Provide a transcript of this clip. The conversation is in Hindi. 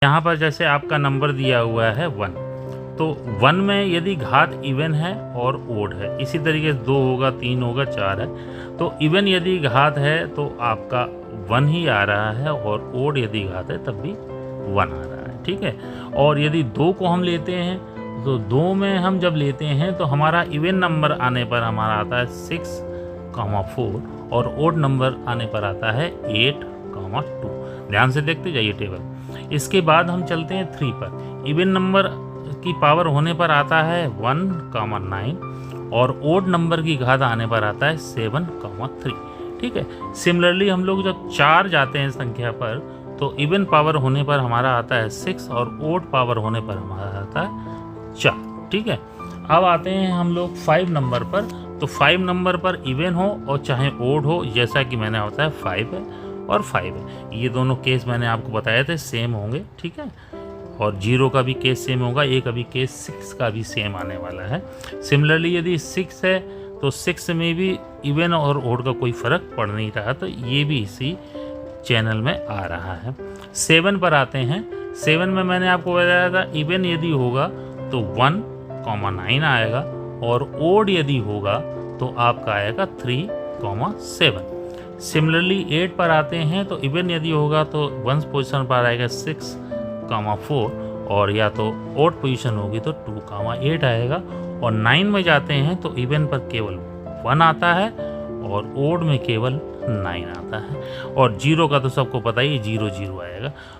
यहाँ पर जैसे आपका नंबर दिया हुआ है 1, तो 1 में यदि घात इवन है और ओड है, इसी तरीके से 2 होगा, 3 होगा, 4 है, तो इवन यदि घात है तो आपका 1 ही आ रहा है, और ओड यदि घात है तब भी 1 आ रहा है। ठीक है। और यदि 2 को हम लेते हैं तो 2 में हम जब लेते हैं तो हमारा इवन नंबर आने पर हमारा आता है 6, 4, और ओड नंबर आने पर आता है 8, 2। ध्यान से देखते जाइए टेबल। इसके बाद हम चलते हैं 3 पर। इवन नंबर की पावर होने पर आता है 1, 9, और ओड नंबर की घात आने पर आता है 7, 3। ठीक है। सिमिलरली हम लोग जब 4 जाते हैं संख्या पर, तो इवन पावर होने पर हमारा आता है 6, और ओड पावर होने पर हमारा आता है 4। ठीक है। अब आते हैं हम लोग 5 नंबर पर। तो 5 नंबर पर इवन हो और चाहे ओड हो, जैसा कि मैंने बताया 5 है और 5 है, ये दोनों केस मैंने आपको बताए थे सेम होंगे। ठीक है। और 0 का भी केस सेम होगा, एक अभी केस 6 का भी सेम आने वाला है। सिमिलरली यदि 6 है तो 6 में भी इवन और ओड का कोई फ़र्क पड़ नहीं रहा, तो ये भी इसी चैनल में आ रहा है। 7 पर आते हैं। 7 में मैंने आपको बताया था इवन यदि होगा तो 1, 9 आएगा, और ओड यदि होगा तो आपका आएगा 3, 7। सिमिलरली 8 पर आते हैं। तो इवन यदि होगा तो 1 पोजीशन पर आएगा 6, 4, और या तो ओड पोजीशन होगी तो 2, 8 आएगा। और 9 में जाते हैं तो इवन पर केवल 1 आता है, और ओड में केवल 9 आता है। और 0 का तो सबको पता ही, 0, 0 आएगा।